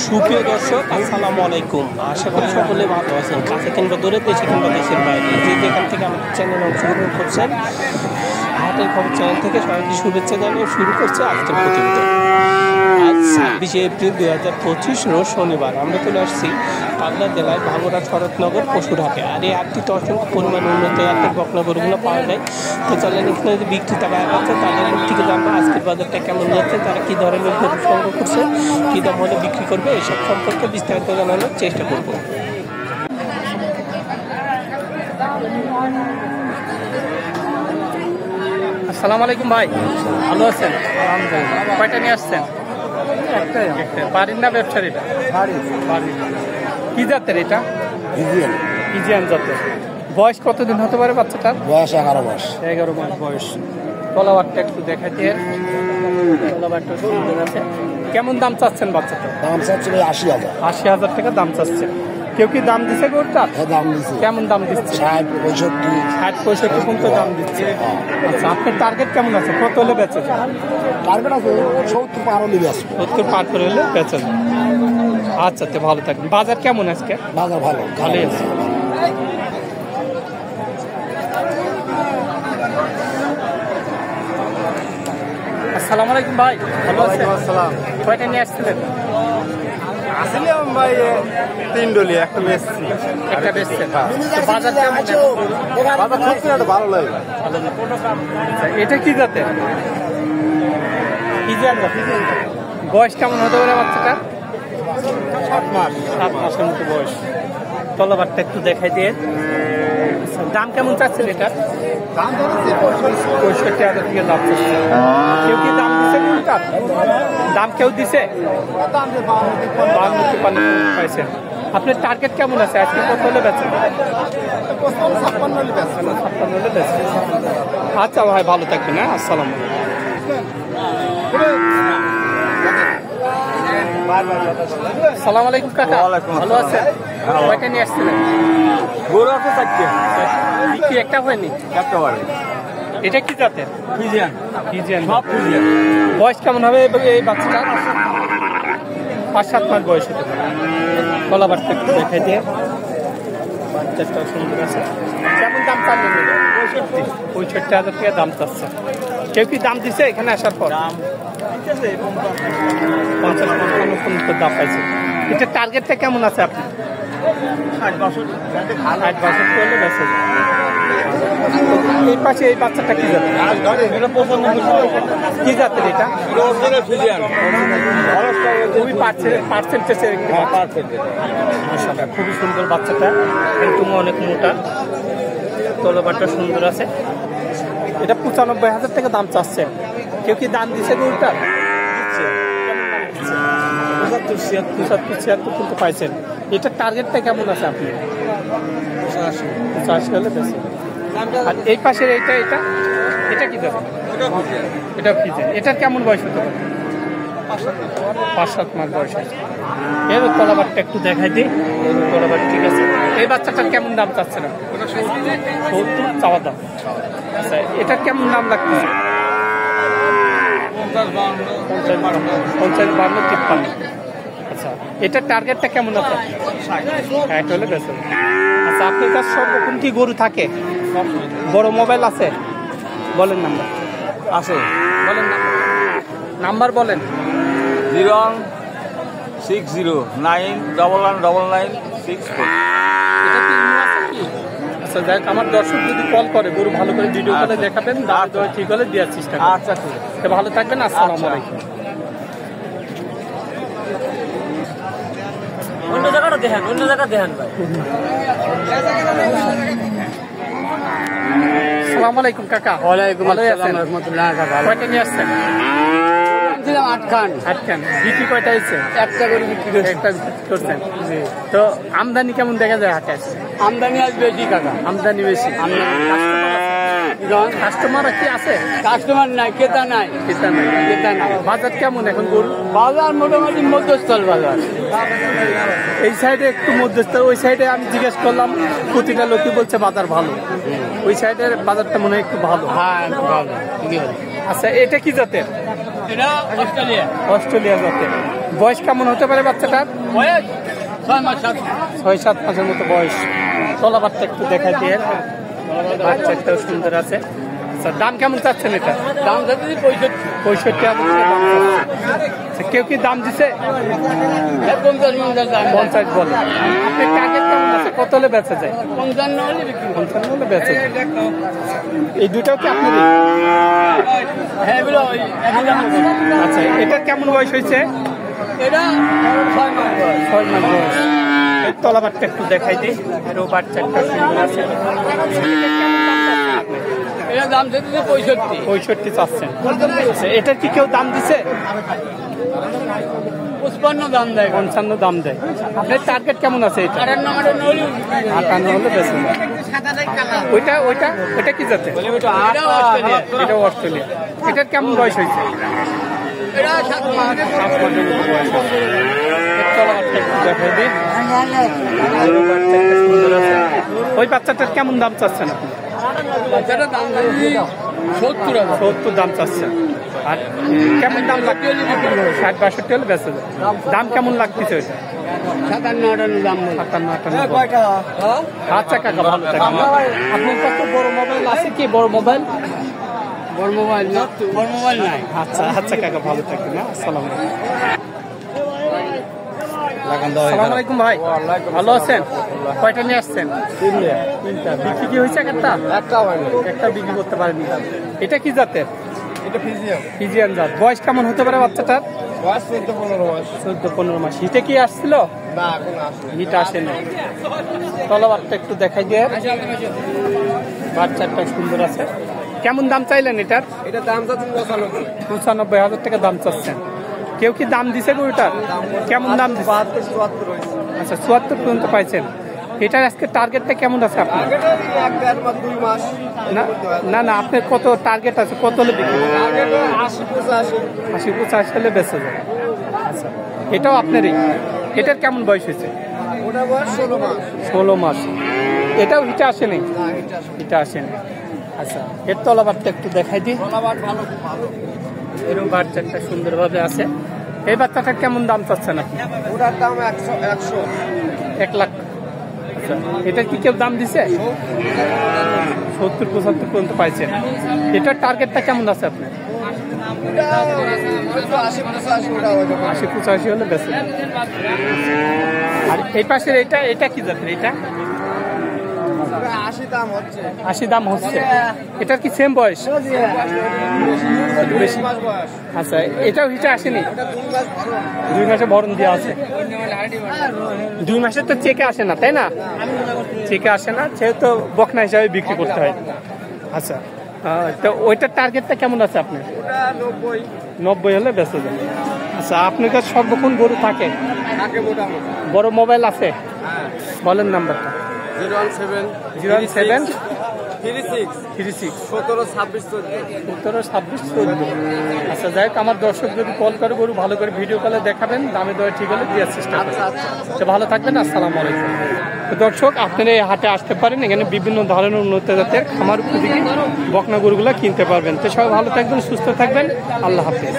সুপ্রিয় দর্শক, আসসালামু আলাইকুম। আশা করি সকলে ভালো আছেন। কাছে কিংবা দূরে, দেশে কিংবা দেশের বাইরে, যে যেখান থেকে আমাদের চ্যানেল অংশগ্রহণ করছেন, হাটের খবর চ্যানেল থেকে সবাইকে শুভেচ্ছা জানিয়ে শুরু করছে আজকের প্রতিবেদন। আজ 26 এপ্রিল 2025 রোজ শনিবার। আমরা চলে আসছি পাবনা জেলায় ভাঙ্গুড়া শরৎনগর পশুর হাটে। আর এই হাটটিতে অসংখ্য পরিমাণ উন্নত জাতের বকনা গরুগুলো পাওয়া যায়। তো চলেন এখানে যে বিক্রেতা ভাই আছে তাদের মুখ থেকে জানবো আজকের বাজারটা কেমন যাচ্ছে, তারা কী ধরনের গরু সংগ্রহ করছে, কী দাম হলে বিক্রি করবে, এসব সম্পর্কে বিস্তারিত জানানোর চেষ্টা করব। আসসালামু আলাইকুম ভাই, ভালো আছেন? আলহামদুলিল্লাহ। কয়টা নিয়ে আসছেন? একটাই। বাড়ির না ব্যবসার? এটা বাড়ির। কি জাতের এটা? ফিজিয়ান জাতের। বয়স কতদিন হতে পারে বাচ্চাটার? বয়স 11 মাস। 11 মাস বয়স। তলাবারটা একটু দেখাতে, তলাবারটা সুন্দর আছে। কেমন দাম চাচ্ছেন বাচ্চাটা? দাম চাচ্ছে 80,000। 80,000 টাকা দাম চাচ্ছে। কেউ কি দাম দিচ্ছে গরুটা? হ্যাঁ, দাম দিচ্ছে। কেমন দাম দিচ্ছে? 60, 65। 60-65 পর্যন্ত দাম দিচ্ছে। আচ্ছা, আপনার টার্গেট কেমন আছে? কত হলে বেচে যান? টার্গেট আছে 70 পার হলে বেচবো। 70 পার করে হলে বেচে যান। আচ্ছা, তো ভালো থাকবেন। বাজার কেমন আজকে? বাজার ভালো, ভালোই আছে। আসসালামু আলাইকুম ভাই, ভালো আছেন? আসসালাম। কয়টা নিয়ে আসছিলেন? আসলাম ভাই 3 ডলি, একটা বেচছি। একটা বেচছেন। তো বাজার কেমন? বাজার খুব একটা ভালো লাগে। আচ্ছা, এটা কি জাতে? ফিজিয়ান জাত। বয়স কেমন হতে পারে বাচ্চাটা? 7 মাস। 7 মাসের মতো বয়স। তলাবারটা একটু দেখাই দিয়ে। আচ্ছা, দাম কেমন চাচ্ছেন এটা? দাম ধরেছে 65,000 টাকা দাম চাচ্ছে। কেউ কি দাম দিচ্ছে? দাম কেউ দিছে? দাম যে পাইছেন। আপনার টার্গেট কেমন আছে? আজকে কত হলে বেচেন? 56 হলে বেচবো। 56 হলে বেচেন। আচ্ছা ভাই, ভালো থাকবেন। হ্যাঁ, আসসালাম। সালাম আলাইকুম কাকা, ভালো আছেন? কয়টা নিয়ে আসছিলেন? গরু আছে 4টে। বিক্রি একটা হয়নি? একটা বারে। এটা কি জাতের? ফিজিয়ান। ফিজিয়ান। সব ফিজিয়ান। বয়স কেমন হবে এই বাচ্চাটা? 5-7 মাস বয়স হতে পারে। গলাবারটা একটু দেখাই দিয়ে। বাচ্চাটা সুন্দর আছে। কেমন দাম চাচ্ছেন? 65,000 টাকা দাম চাচ্ছে। কেউ কি দাম দিছে এখানে আসার পর? 50-55 পর্যন্ত দাম পাইছে। এটার টার্গেটটা কেমন আছে আপনি? 60-62 করলে বেঁচে যাবে। এই পাশে এই বাচ্চাটা কি জাতের? কি জাতের এটা? খুবই পার্সেন্টেজের খুবই সুন্দর বাচ্চাটা, কিন্তু অনেক মোটা, তলবারটা সুন্দর আছে। এটা 95,000 টাকা দাম চাচ্ছে। কেউ কি দাম দিছে গরুটা? 75-76 কিন্তু পাইছেন। এটার টার্গেটটা কেমন আছে আপনি? 85 হলে বেশি। আর এই পাশের এটা এটা এটা কি যাবে? এটা ফিজেন। এটার কেমন বয়স হতে পারে? 5-7 মাস বয়স আছে। এর তলাবারটা একটু দেখাই দিই। তলাবার ঠিক আছে। এই বাচ্চাটার কেমন দাম চাচ্ছে না? 70 চাওয়া দাম। আচ্ছা, এটার কেমন দাম লাগতেছে? 50-52-53। আচ্ছা, এটার টার্গেটটা কেমন আছে? 60 হলে বেশি। আচ্ছা, আপনার কাছে সর্বরকম কি গরু থাকে? বড় মোবাইল আছে? বলেন নাম্বার। আছে। বলেন নাম্বার বলেন। 060919996। এটা কি ইমো আছে কি? আচ্ছা, দেখ, আমার দর্শক যদি কল করে গরু ভালো করে ভিডিও কলে দেখাবেন, দাম দর ঠিক হলে দেওয়ার চেষ্টা করবেন। আচ্ছা, ঠিক আছে। ভালো থাকবেন। আসসালামু আলাইকুম। অন্য জায়গাটা দেখেন, অন্য জায়গা দেখেন ভাই। আসসালামু আলাইকুম কাকা। ওয়ালাইকুম ভালোই আছেন? আসসালাম রাহমাতুল্লাহ। কয়টা নিয়ে আসছেন? দিলাম 8 খান। 8 খান। বিক্রি কয়টা হয়েছে? একটা করে বিক্রি করছি। একটা বিক্রি করছেন। তো আমদানি কেমন দেখা যায় হাটে? আমদানি আজ বেশি কাকা। আমদানি বেশি। কাস্টমার কি আছে? কাস্টমার নাই, ক্রেতা নাই। ক্রেতা নাই। ক্রেতা নাই। বাজার কেমন এখন গরু? বাজার মোটামুটি মধ্যস্থল বাজার। এই সাইডে একটু মধ্যস্থল, ওই সাইডে আমি জিজ্ঞেস করলাম, প্রতিটা লোকই বলছে বাজার ভালো। ওই সাইডের বাজারটা মনে হয় একটু ভালো। হ্যাঁ, ভালো। ঠিকই বলে। আচ্ছা, এটা কি জাতের? এটা অস্ট্রেলিয়া। অস্ট্রেলিয়া জাতের। বয়স কেমন হতে পারে বাচ্চাটার? 6-7 মাসের মতো বয়স। তলাবারটা একটু দেখাই দিয়ে। বাচ্চাটাও সুন্দর আছে। আচ্ছা, দাম কেমন চাচ্ছেন এটা? দাম যাচ্ছে 65,000 দাম চাচ্ছে। আচ্ছা, কেউ কি দাম দিছে? 50 বলে। আপনার টার্গেট কেমন আছে? কত হলে বেচা যায়? 55 হলে বেচা যায়। এই দুটাও কি আপনারই? আচ্ছা, এটা কেমন বয়স হয়েছে? 6 মাস বয়স। এই তলাবারটা একটু দেখাই দিই। এরও বাচ্চাটা সুন্দর আছে। দাম যাচ্ছে 65 চাচ্ছেন। আচ্ছা, এটার কি কেউ দাম দিছে? 55 দাম দেয়, 55 দাম দেয়। আপনার টার্গেট কেমন আছে এটা? 58 হলে 58 হলে বেশি। ওইটা কি জাতে? এটা অস্ট্রেলিয়া। এটার কেমন বয়স হয়েছে? এটা 7 মাস। ওই বাচ্চাটার কেমন দাম চাচ্ছেন আপনি? বাচ্চাটার দাম 70 দাম চাচ্ছেন। আর কেমন দাম লাগবে? 60-62 হলে বেঁচে যায়। দাম কেমন লাগতেছে ওইটা? 57-58 দাম। 57-58। আচ্ছা কাকা, ভালো থাকেন। আপনার কত বড় মোবাইল আছে কি? বড় মোবাইল নাই। আচ্ছা কাকা, ভালো থাকেন। আসসালামু আলাইকুম ভাই, ভালো আছেন? কয়টা নিয়ে আসছেন? 3টা। বিক্রি কি হয়েছে? একটা বিক্রি করতে পারেনি। এটা কি জাতের? ফিজিয়ান জাত। বয়স কেমন হতে পারে বাচ্চাটার? 14-15 মাস। হিটে কি আসছিল? হিট আসেনি। তলাবারটা একটু দেখাই দিয়ে। বাচ্চাটা সুন্দর আছে। কেমন দাম চাইলেন এটার? এটা দাম চাচ্ছেন 95,000 টাকা দাম চাচ্ছেন। কেউ কি দাম দিছে গরুটার? কেমন দাম দিছে? 72-74 হয়েছে। আচ্ছা, 74 পর্যন্ত পাইছেন। এটার আজকে টার্গেটটা কেমন আছে আপনার? 1-1.5 মাস 2 মাস। না আপনার কত টার্গেট আছে? কত হলে বিক্রি? 80-85 হলে বেঁচে যায়। আচ্ছা, এটাও আপনারই। এটার কেমন বয়স হয়েছে? ওটা বয়স 16 মাস। 16 মাস। এটাও হিটে আসেনি? হিটে আসেনি। আচ্ছা, এর তলাবারটা একটু দেখাই দিই। এরকম বাচ্চাটা সুন্দরভাবে আছে। এই বাচ্চাটা কেমন দাম চাচ্ছেন আপনি? ওটার দাম 100 1 লাখ। আচ্ছা, এটা কি কেউ দাম দিছে? 70-75 পর্যন্ত পাইছেন। এটার টার্গেটটা কেমন আছে আপনার? 80-85 হলে বেশি। আর এই পাশের এটা কি জাতের? এটা 80 দাম হচ্ছে। এটার কি সেম বয়স? বেশি। আচ্ছা, এটাও হিটে আসেনি? 2 মাসে ভরণ দেওয়া আছে। 2 মাসে তো চেকে আসে না, তাই না? চেকে আসে না, সেহেতু বকনা হিসাবে বিক্রি করতে হয়। আচ্ছা, তো ওইটার টার্গেটটা কেমন আছে আপনার? 90 হলে বেঁচে যাবে। আচ্ছা, আপনার কাছে সর্বক্ষণ গরু থাকে? বড় মোবাইল আছে? বলেন নাম্বারটা। 017 36 172614। আচ্ছা, যাই হোক, আমার দর্শক যদি কল করে গরু ভালো করে ভিডিও কলে দেখাবেন, দামে দরে ঠিক হলে দেওয়ার চেষ্টা করবেন। আচ্ছা, ভালো থাকবেন। আসসালামু আলাইকুম। তো দর্শক, আপনারা এই হাটে আসতে পারেন। এখানে বিভিন্ন ধরনের উন্নত জাতের খামার উপযোগী বকনা গরুগুলো কিনতে পারবেন। তো সবাই ভালো থাকবেন, সুস্থ থাকবেন। আল্লাহ হাফিজ।